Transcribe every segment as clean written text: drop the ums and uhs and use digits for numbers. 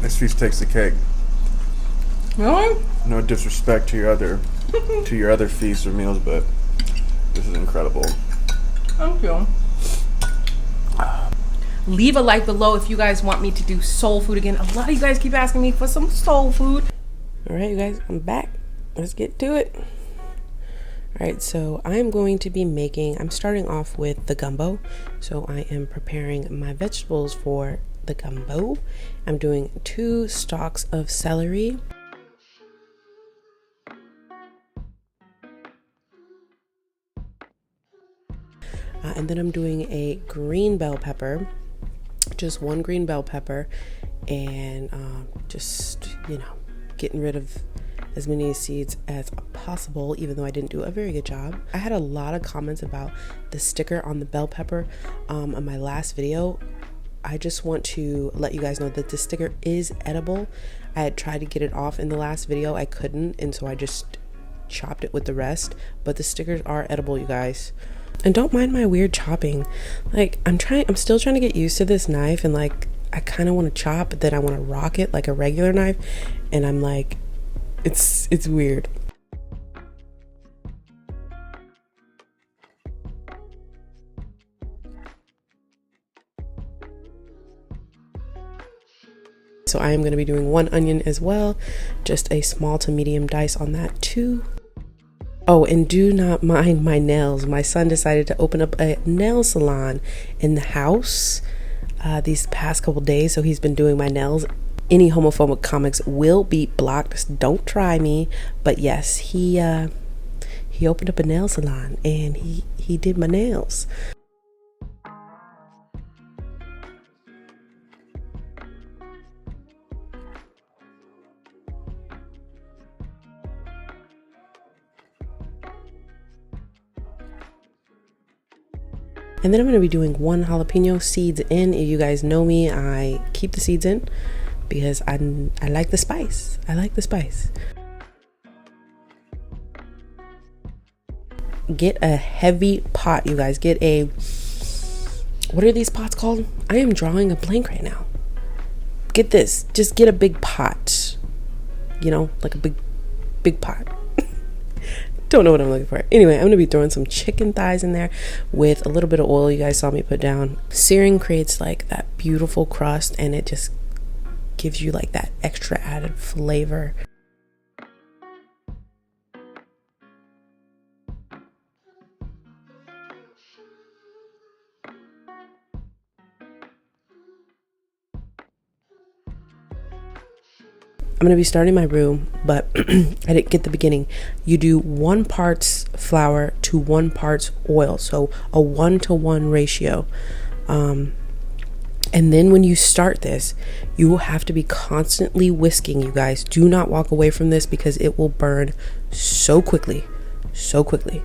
This feast takes the cake. Really? No disrespect to your other feasts or meals, but this is incredible. Thank you. Leave a like below if you guys want me to do soul food again. A lot of you guys keep asking me for some soul food. All right, you guys, I'm back. Let's get to it. All right, so I'm going to be I'm starting off with the gumbo. So I am preparing my vegetables for the gumbo. I'm doing 2 stalks of celery. And then I'm doing a green bell pepper, just 1 green bell pepper, and just, getting rid of as many seeds as possible, even though I didn't do a very good job. I had a lot of comments about the sticker on the bell pepper on my last video. I just want to let you guys know that the sticker is edible. I had tried to get it off in the last video. I couldn't, and so I just chopped it with the rest, but the stickers are edible, you guys. And don't mind my weird chopping. Like, I'm still trying to get used to this knife, and like, I kind of want to chop, but then I want to rock it like a regular knife, and I'm like, it's weird. So I am going to be doing 1 onion as well, just a small to medium dice on that too. Oh, and do not mind my nails. My son decided to open up a nail salon in the house these past couple days, so he's been doing my nails. Any homophobic comments will be blocked. Don't try me. But yes, he opened up a nail salon and he did my nails. And then I'm going to be doing 1 jalapeno seeds in. If you guys know me, I keep the seeds in because I like the spice. I like the spice. Get a heavy pot, you guys. Get a, what are these pots called? I am drawing a blank right now. Get this. Just get a big pot. Like a big pot. Don't know what I'm looking for. Anyway, I'm going to be throwing some chicken thighs in there with a little bit of oil you guys saw me put down. Searing creates like that beautiful crust, and it just gives you like that extra added flavor. I'm going to be starting my roux, but I didn't get the beginning. You do 1 parts flour to 1 parts oil. So a 1-to-1 ratio. And then when you start this, you will have to be constantly whisking, you guys. Do not walk away from this because it will burn so quickly. So quickly.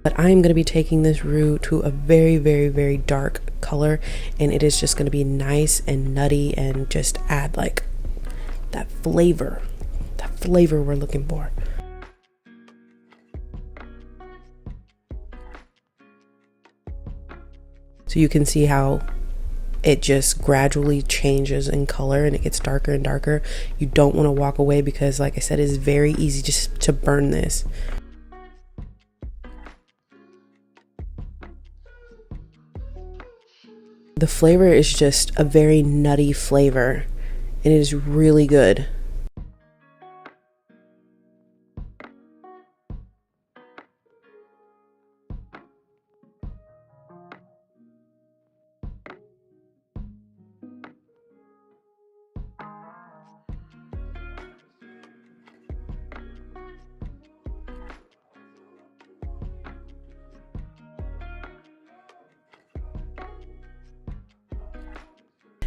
But I am going to be taking this roux to a very, very, very dark color, and it is just going to be nice and nutty and just add like that flavor we're looking for. So you can see how it just gradually changes in color and it gets darker and darker. You don't want to walk away because, like I said, it's very easy just to burn this. The flavor is just a very nutty flavor, and it is really good.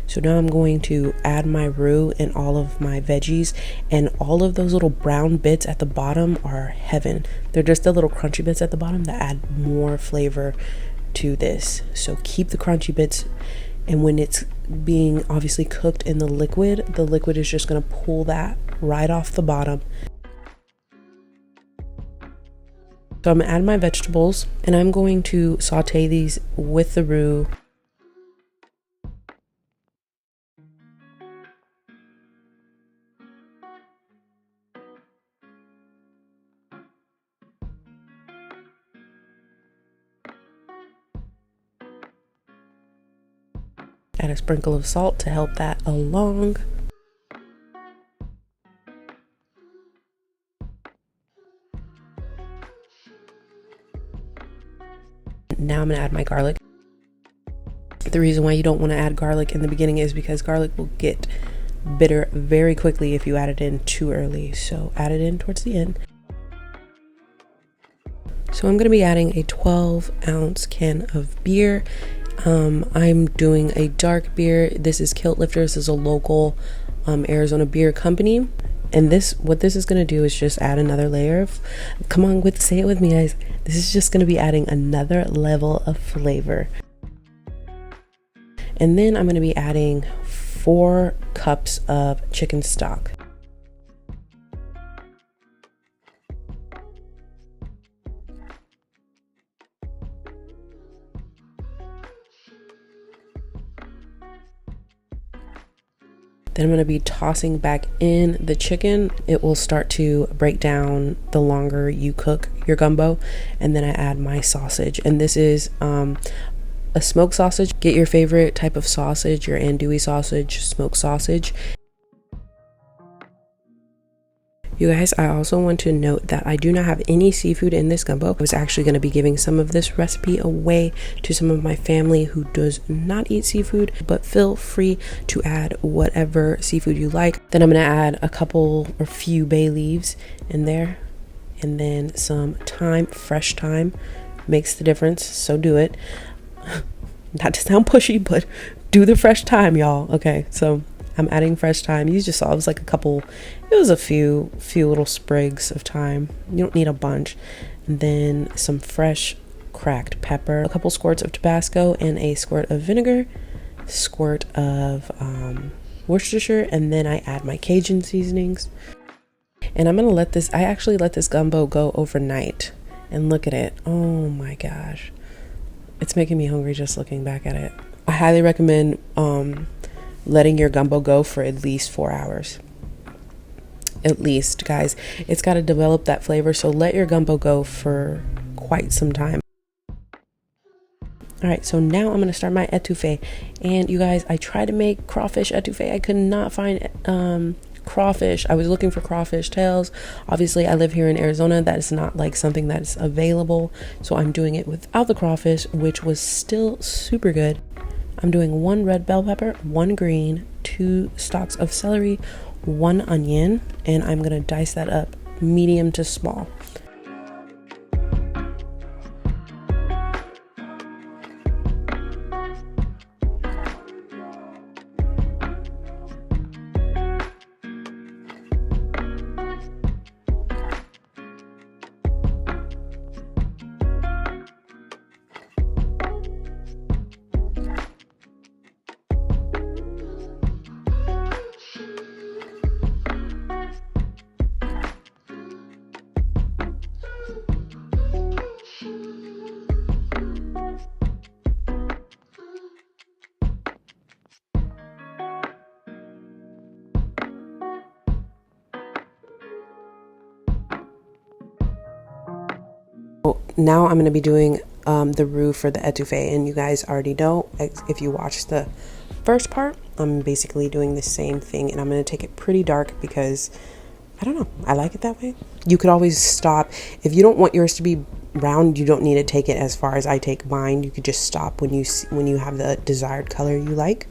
So now I'm going to add my roux and all of my veggies, and all of those little brown bits at the bottom are heaven. They're just the little crunchy bits at the bottom that add more flavor to this. So keep the crunchy bits, and when it's being obviously cooked in the liquid is just going to pull that right off the bottom. So I'm going to add my vegetables, and I'm going to saute these with the roux. add a sprinkle of salt to help that along. Now I'm gonna add my garlic. The reason why you don't want to add garlic in the beginning is because garlic will get bitter very quickly if you add it in too early. So add it in towards the end. So I'm going to be adding a 12-ounce can of beer. I'm doing a dark beer. This is Kilt Lifter. This is a local Arizona beer company. And what this is going to do is just add another layer of, come on, say it with me, guys. This is just going to be adding another level of flavor. And then I'm going to be adding 4 cups of chicken stock. Then I'm going to be tossing back in the chicken. It will start to break down the longer you cook your gumbo. And then I add my sausage. And this is a smoked sausage. Get your favorite type of sausage, your andouille sausage, smoked sausage. You guys, I also want to note that I do not have any seafood in this gumbo. I was actually going to be giving some of this recipe away to some of my family who does not eat seafood, but feel free to add whatever seafood you like. Then I'm going to add a couple or few bay leaves in there, and then some thyme. Fresh thyme makes the difference, so do it. Not to sound pushy, but do the fresh thyme, y'all. Okay, so I'm adding fresh thyme. You just saw it was like it was a few little sprigs of thyme. You don't need a bunch. And then some fresh cracked pepper, a couple squirts of Tabasco, and a squirt of vinegar, squirt of Worcestershire, and then I add my Cajun seasonings. And I'm gonna I actually let this gumbo go overnight. And look at it. Oh my gosh. It's making me hungry just looking back at it. I highly recommend letting your gumbo go for at least 4 hours. At least, guys. It's got to develop that flavor, so let your gumbo go for quite some time. All right, so now I'm going to start my etouffee. And you guys, I tried to make crawfish etouffee. I could not find crawfish. I was looking for crawfish tails. Obviously, I live here in Arizona. That is not like something that's available. So I'm doing it without the crawfish, which was still super good. I'm doing 1 red bell pepper, 1 green, 2 stalks of celery, 1 onion, and I'm going to dice that up medium to small. Now I'm going to be doing the roux for the etouffee, and you guys already know, if you watched the first part, I'm basically doing the same thing, and I'm going to take it pretty dark because I don't know, I like it that way. You could always stop if you don't want yours to be round. You don't need to take it as far as I take mine. You could just stop when you have the desired color you like.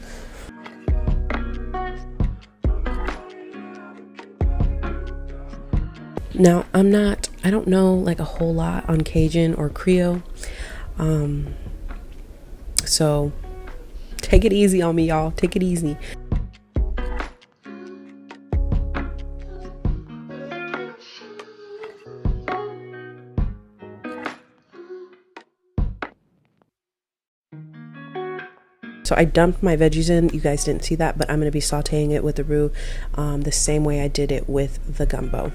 Now, I don't know like a whole lot on Cajun or Creole. So take it easy on me, y'all. Take it easy. So I dumped my veggies in. You guys didn't see that, but I'm going to be sauteing it with the roux the same way I did it with the gumbo.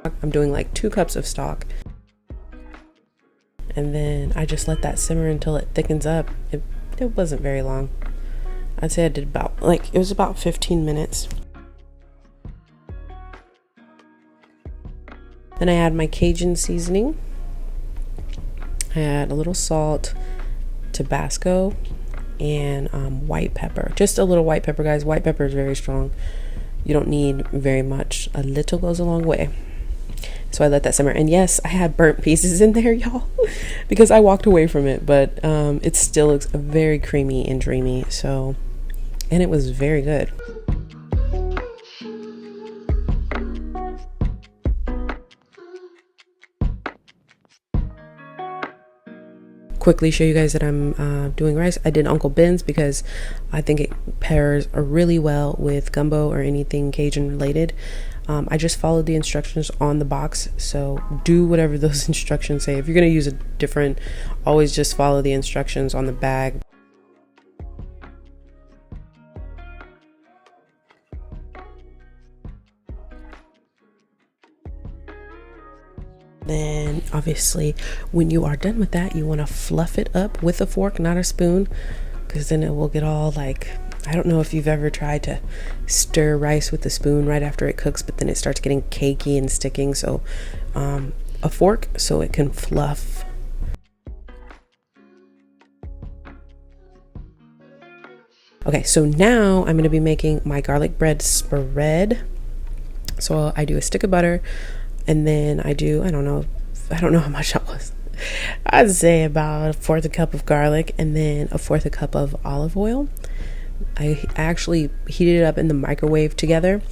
I'm doing like 2 cups of stock. And then I just let that simmer until it thickens up. It wasn't very long. I'd say I did about, it was about 15 minutes. Then I add my Cajun seasoning. I add a little salt, Tabasco, and white pepper. Just a little white pepper, guys. White pepper is very strong. You don't need very much. A little goes a long way. So I let that simmer. And yes, I had burnt pieces in there, y'all, because I walked away from it. But it still looks very creamy and dreamy. So, and it was very good. Quickly show you guys that I'm doing rice. I did Uncle Ben's because I think it pairs really well with gumbo or anything Cajun related. I just followed the instructions on the box, so do whatever those instructions say. If you're going to use a different, always just follow the instructions on the bag. Then obviously when you are done with that, you want to fluff it up with a fork, not a spoon, because then it will get all I don't know if you've ever tried to stir rice with a spoon right after it cooks, but then it starts getting cakey and sticking. So a fork so it can fluff. Okay, so now I'm going to be making my garlic bread spread. So I do a stick of butter, and then I don't know how much that was. I'd say about 1/4 cup of garlic, and then 1/4 cup of olive oil. I actually heated it up in the microwave together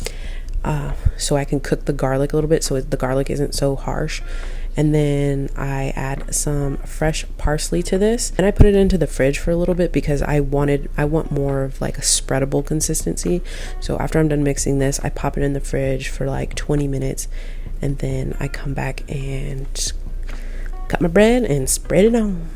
so I can cook the garlic a little bit so the garlic isn't so harsh. And then I add some fresh parsley to this, and I put it into the fridge for a little bit because I want more of a spreadable consistency. So after I'm done mixing this, I pop it in the fridge for 20 minutes, and then I come back and cut my bread and spread it on.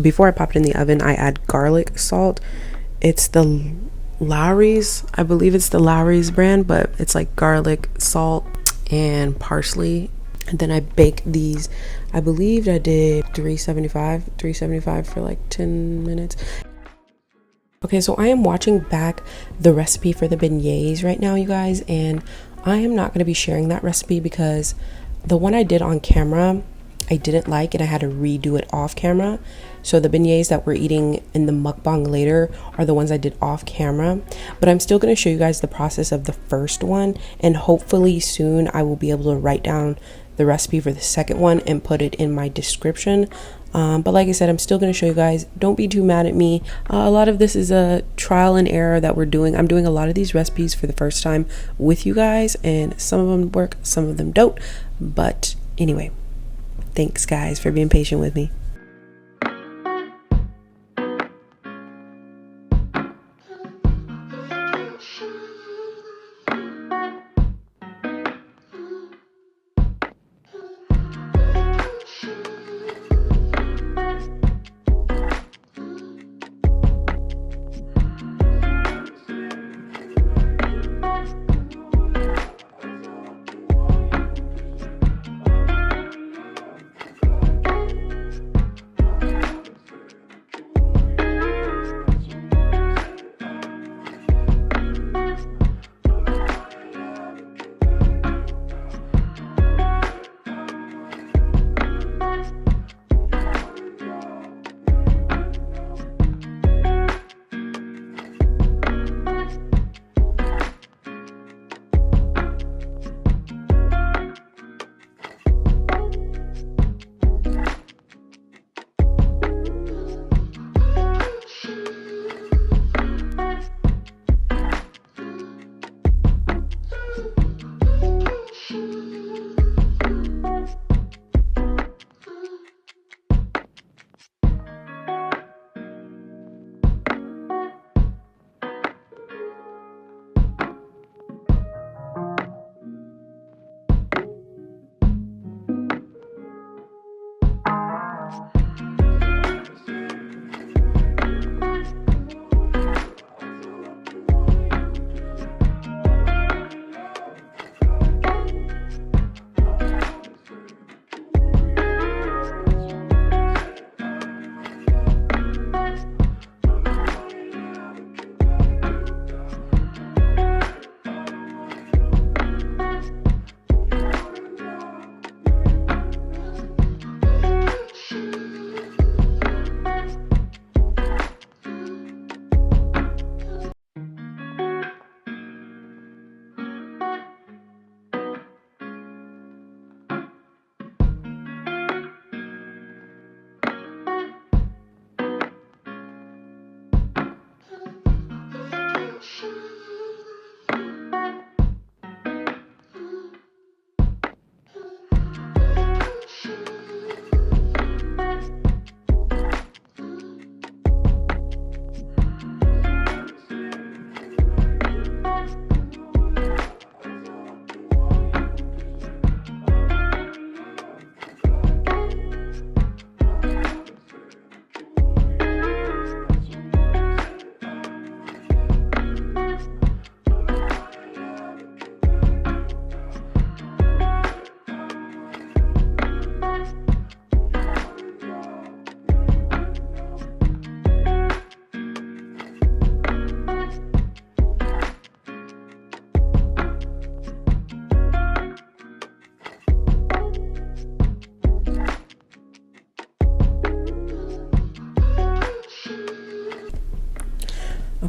Before I pop it in the oven, I add garlic salt. It's the Lawry's, I believe it's the Lawry's brand, but it's garlic salt and parsley. And then I bake these. I believe I did 375 for 10 minutes. Okay, so I am watching back the recipe for the beignets right now, you guys, and I am not going to be sharing that recipe because the one I did on camera I didn't like, and I had to redo it off camera. So the beignets that we're eating in the mukbang later are the ones I did off camera, but I'm still going to show you guys the process of the first one, and hopefully soon I will be able to write down the recipe for the second one and put it in my description. But like I said, I'm still going to show you guys. Don't be too mad at me. A lot of this is a trial and error that we're doing. I'm doing a lot of these recipes for the first time with you guys, and some of them work, some of them don't. But anyway, thanks guys for being patient with me.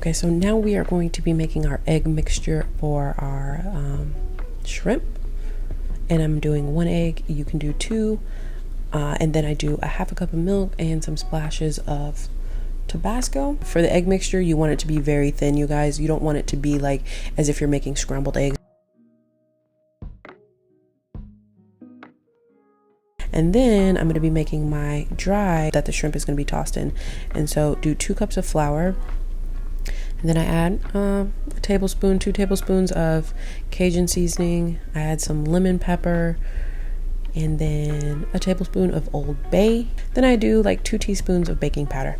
Okay, so now we are going to be making our egg mixture for our shrimp. And I'm doing 1 egg, you can do 2. And then I do a half a cup of milk and some splashes of Tabasco. For the egg mixture, you want it to be very thin, you guys. You don't want it to be like as if you're making scrambled eggs. And then I'm going to be making my dry that the shrimp is going to be tossed in. And so do 2 cups of flour. And then I add a tablespoon, 2 tablespoons of Cajun seasoning. I add some lemon pepper and then a tablespoon of Old Bay. Then I do like 2 teaspoons of baking powder.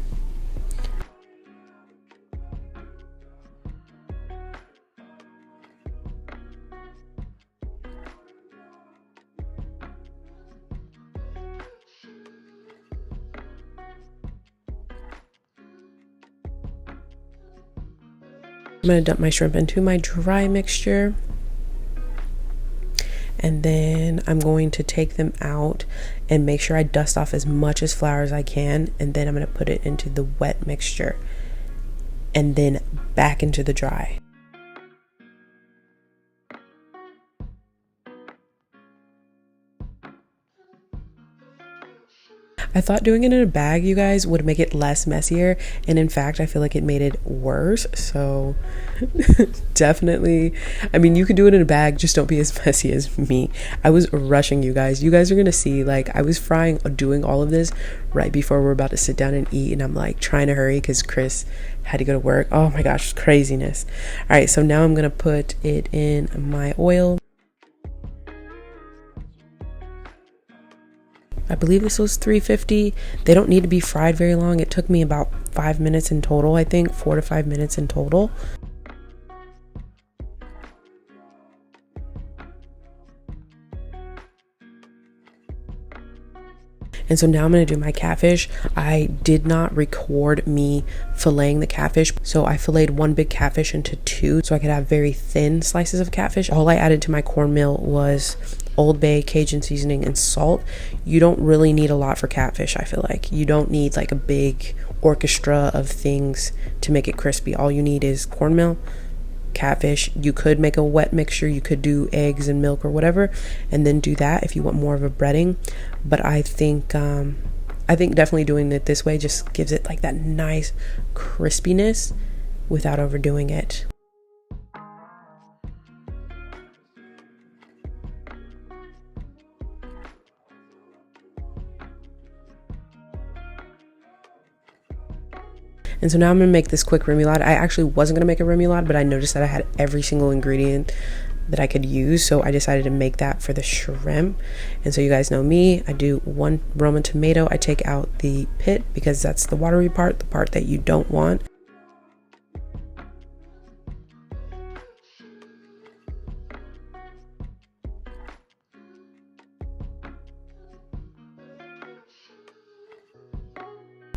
I'm going to dump my shrimp into my dry mixture. And then I'm going to take them out and make sure I dust off as much as flour as I can. And then I'm going to put it into the wet mixture and then back into the dry. I thought doing it in a bag, you guys, would make it less messier, and in fact I feel like it made it worse. So definitely, I mean, you could do it in a bag, just don't be as messy as me. I was rushing, you guys. You guys are gonna see, like, I was doing all of this right before we're about to sit down and eat, and I'm like trying to hurry because Chris had to go to work. Oh my gosh, craziness. All right, so now I'm gonna put it in my oil. I believe this was 350. They don't need to be fried very long. It took me about 5 minutes in total, I think 4 to 5 minutes in total. And so now I'm going to do my catfish. I did not record me filleting the catfish, so I filleted 1 big catfish into 2 so I could have very thin slices of catfish. All I added to my cornmeal was Old Bay, Cajun seasoning, and salt. You don't really need a lot for catfish, I feel like. You don't need like a big orchestra of things to make it crispy. All you need is cornmeal, catfish. You could make a wet mixture. You could do eggs and milk or whatever, and then do that if you want more of a breading. But I think definitely doing it this way just gives it like that nice crispiness without overdoing it. And so now I'm gonna make this quick remoulade. I actually wasn't gonna make a remoulade, but I noticed that I had every single ingredient that I could use, so I decided to make that for the shrimp. And so you guys know me, I do 1 Roma tomato. I take out the pit because that's the watery part, the part that you don't want.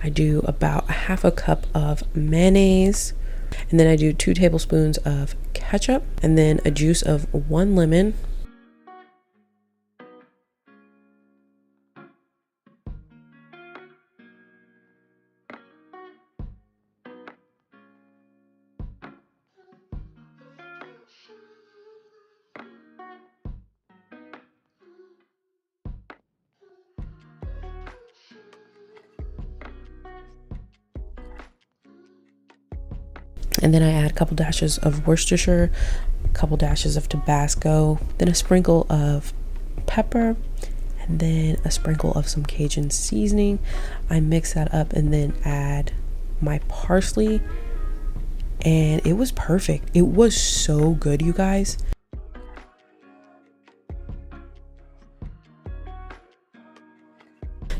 I do about a half a cup of mayonnaise, and then I do 2 tablespoons of ketchup, and then a juice of 1 lemon. And then I add a couple dashes of Worcestershire, a couple dashes of Tabasco, then a sprinkle of pepper, and then a sprinkle of some Cajun seasoning. I mix that up and then add my parsley, and it was perfect. It was so good, you guys.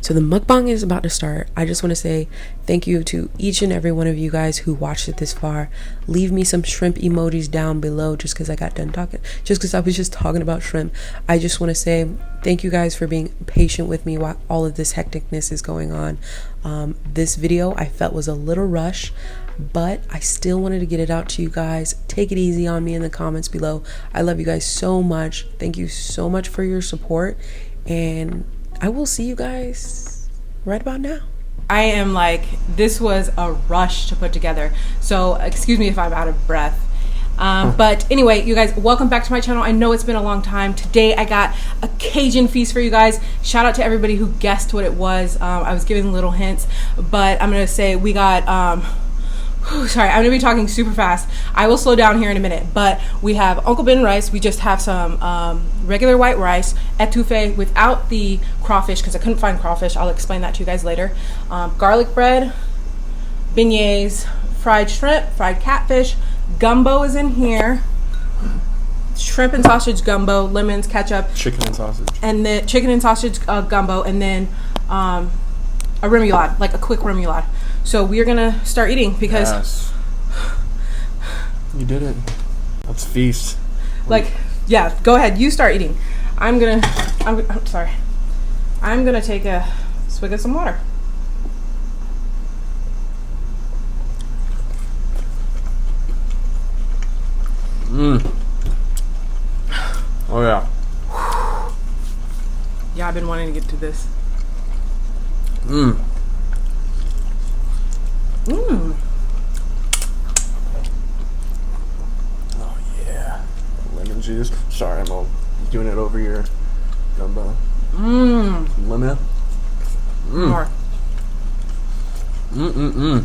So the mukbang is about to start. I just want to say thank you to each and every one of you guys who watched it this far. Leave me some shrimp emojis down below just because I got done talking, just because I was just talking about shrimp. I just want to say thank you guys for being patient with me while all of this hecticness is going on. This video I felt was a little rush, but I still wanted to get it out to you guys. Take it easy on me in the comments below. I love you guys so much. Thank you so much for your support, and I will see you guys right about now. I am like, this was a rush to put together. So excuse me if I'm out of breath. But anyway, you guys, welcome back to my channel. I know it's been a long time. Today I got a Cajun feast for you guys. Shout out to everybody who guessed what it was. I was giving little hints, but I'm gonna say we got sorry, I'm gonna be talking super fast. I will slow down here in a minute, but we have Uncle Ben rice. We just have some regular white rice, etouffee without the crawfish because I couldn't find crawfish. I'll explain that to you guys later. Garlic bread, beignets, fried shrimp, fried catfish, gumbo is in here. Shrimp and sausage gumbo, lemons, ketchup, Chicken and sausage. and then chicken and sausage gumbo, and then a remoulade, like a quick remoulade. So we are gonna start eating because Yes. You did it. Let's feast. like, yeah, go ahead, you start eating. I'm sorry, I'm gonna take a swig of some water. Oh yeah. Yeah, I've been wanting to get to this. Mmm. Oh yeah. Lemon juice. Sorry, I'm all doing it over your gumbo. Lemon. More. Mmm.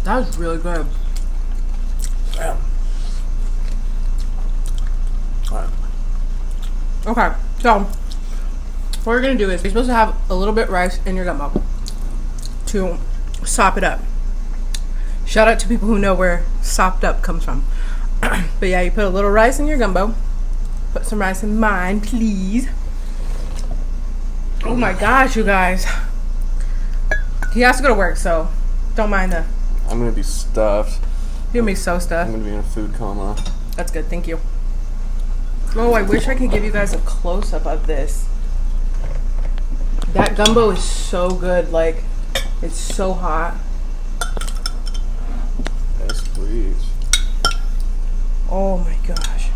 That was really good. Damn. Alright. Okay, so what we're gonna do is you're supposed to have a little bit rice in your gumbo to sop it up. Shout out to people who know where sopped up comes from. But yeah, you put a little rice in your gumbo. Put some rice in mine, please. Oh my gosh, you guys. He has to go to work, so don't mind the. I'm gonna be stuffed. You're gonna be so I'm stuffed. gonna be in a food coma. That's good, thank you. Oh, I wish I could give you guys a close-up of this. That gumbo is so good, like, it's so hot. Yes, please. Oh my gosh.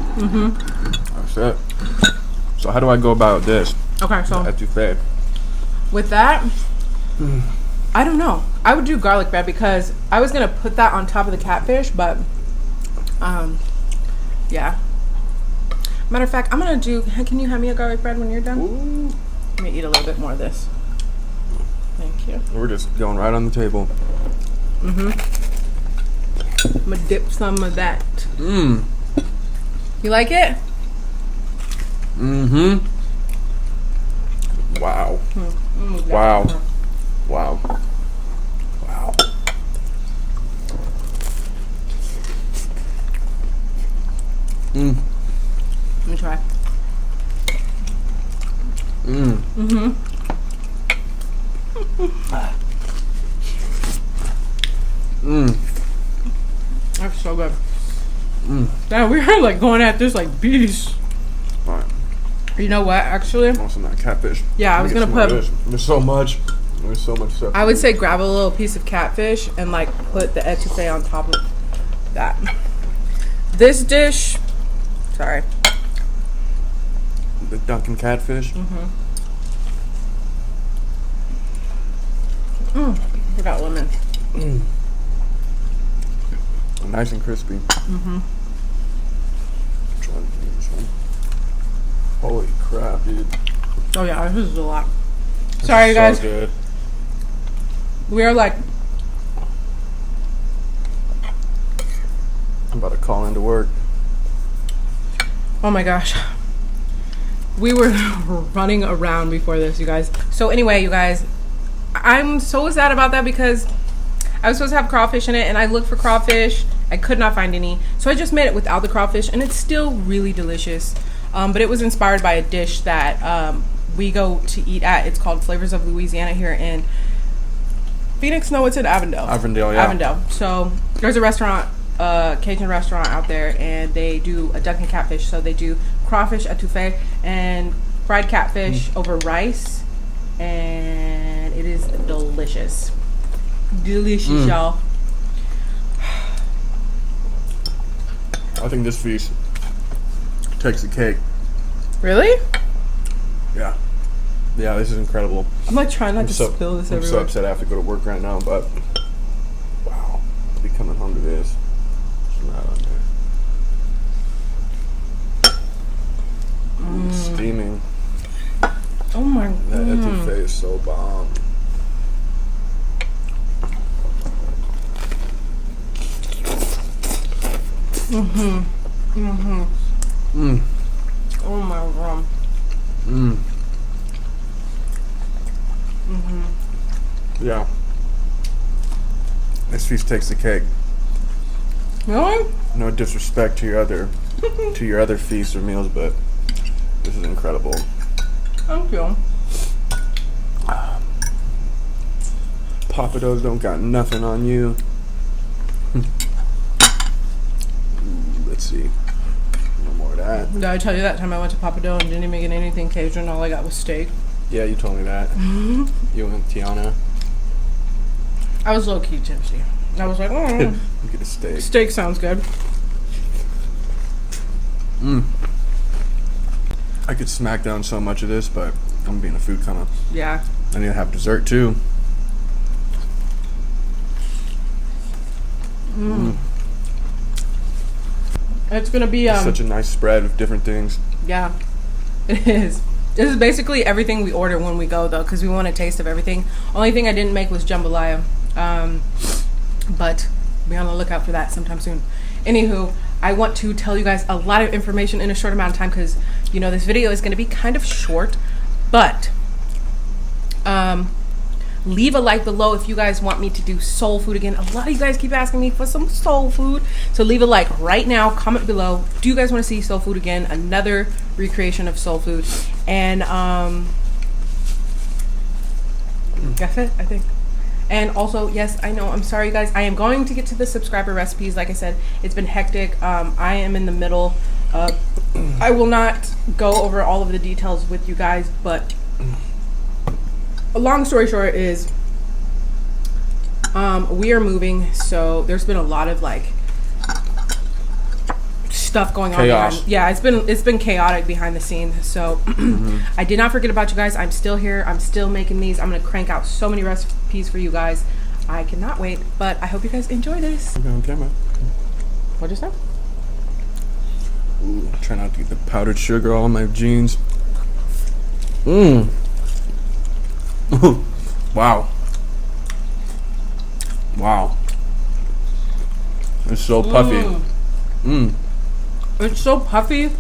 That's it. So how do I go about this? Okay, so Etouffee. with that, I don't know. I would do garlic bread because I was gonna put that on top of the catfish, but yeah. Matter of fact, I'm gonna do. Can you hand me a garlic bread when you're done? Ooh. Let me eat a little bit more of this. Thank you. We're just going right on the table. I'm gonna dip some of that. Mmm. You like it? Mm-hmm. Wow. Wow. Wow. Wow. Mmm. Let me try. Mmm. Mmm. That's so good. Damn, we are like going at this like beasts. Alright. You know what? Actually, I want some of that catfish. Yeah, I was Let me gonna get some put- of this. There's so much. There's so much stuff. I would say grab a little piece of catfish and like put the etouffee on top of that. This dish, sorry. The Dunkin' catfish. Forgot lemon. Nice and crispy. Trying to do this one. Holy crap, dude. Oh yeah, this is a lot. This Sorry, is guys. So good. We are like, I'm about to call into work. oh my gosh. We were running around before this, you guys. So anyway, you guys, I'm so sad about that because I was supposed to have crawfish in it and I looked for crawfish. I could not find any. So I just made it without the crawfish and it's still really delicious. But it was inspired by a dish that we go to eat at. It's called Flavors of Louisiana here in Phoenix. No, it's in Avondale. Avondale, yeah. Avondale. So there's a restaurant, Cajun restaurant out there, and they do a Dunkin' catfish. So they do crawfish etouffee and fried catfish over rice, and it is delicious. Delicious, y'all. I think this feast takes the cake. Really? Yeah. Yeah, this is incredible. I'm like trying not to spill this I'm everywhere. so upset I have to go to work right now, but wow. I'll be coming home to this. It's not on there. Steaming. Oh my That etouffee is so bomb. Oh my god. Yeah. This feast takes the cake. Really? No disrespect to your other feasts or meals, but this is incredible. Thank you. Papados don't got nothing on you. Let's see. No more of that. Did I tell you that time I went to Papa Dough and didn't even get anything Cajun? All I got was steak. Yeah, you told me that. You and Tiana. I was low key tipsy. I was like, oh, Get a steak. steak sounds good. I could smack down so much of this, but I'm being a food coma. Yeah. I need to have dessert too. It's gonna be Such a nice spread of different things. yeah, it is. This is basically everything we order when we go though, because we want a taste of everything. Only thing I didn't make was jambalaya, but be on the lookout for that sometime soon. Anywho, I want to tell you guys a lot of information in a short amount of time because you know this video is going to be kind of short, but leave a like below if you guys want me to do soul food again. A lot of you guys keep asking me for some soul food, so leave a like right now. Comment below, do you guys want to see soul food again? Another recreation of soul food. And that's it, I think. And also, yes, I know, I'm sorry guys, I am going to get to the subscriber recipes. Like I said, it's been hectic. I am in the middle of, I will not go over all of the details with you guys, but a long story short is we are moving, so there's been a lot of like stuff going on behind, yeah, it's been chaotic behind the scenes. So I did not forget about you guys. I'm still here, I'm still making these. I'm gonna crank out so many recipes for you guys. I cannot wait, but I hope you guys enjoy this. Okay, on camera. What'd you say? Ooh, try not to get the powdered sugar all in my jeans. Wow. Wow. It's so puffy. It's so puffy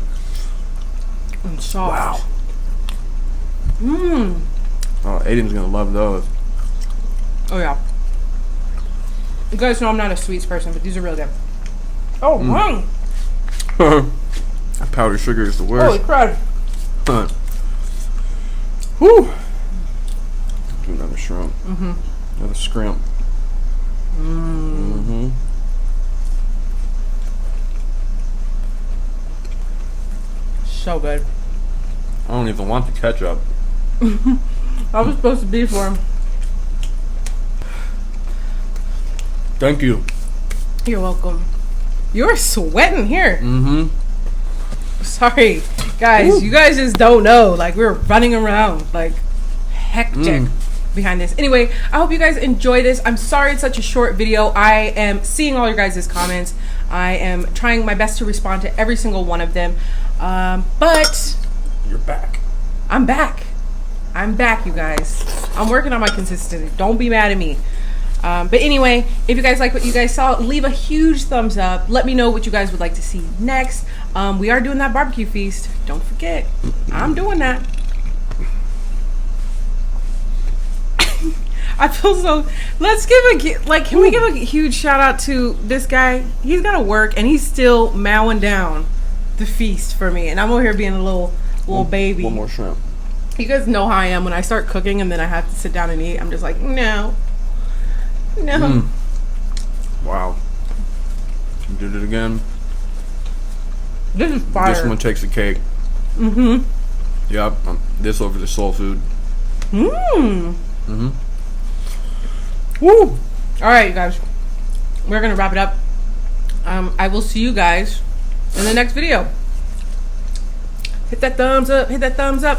and soft. Wow. Oh, Aiden's gonna love those. Oh yeah. You guys know I'm not a sweets person, but these are really good. Oh, wrong. That powdered sugar is the worst. Holy crap. Whew. Do another shrimp. Another scrimp. So good. I don't even want the ketchup. I was supposed to be for him. Thank you. You're welcome. You're sweating here. Sorry, guys. Ooh. You guys just don't know. Like, we were running around like hectic behind this. Anyway, I hope you guys enjoy this. I'm sorry it's such a short video. I am seeing all your guys' comments. I am trying my best to respond to every single one of them. But You're back. I'm back. I'm back, you guys. I'm working on my consistency. Don't be mad at me. But anyway, if you guys like what you guys saw, leave a huge thumbs up. Let me know what you guys would like to see next. We are doing that barbecue feast. Don't forget, I'm doing that. I feel so. Let's give can we give a huge shout out to this guy? He's gotta work and he's still mowing down the feast for me, and I'm over here being a little baby. One more shrimp. You guys know how I am when I start cooking and then I have to sit down and eat. I'm just like, no. Wow. You did it again. This is fire. This one takes the cake. Yep. This over the soul food. Woo! All right, you guys. We're gonna wrap it up. I will see you guys in the next video. Hit that thumbs up. Hit that thumbs up.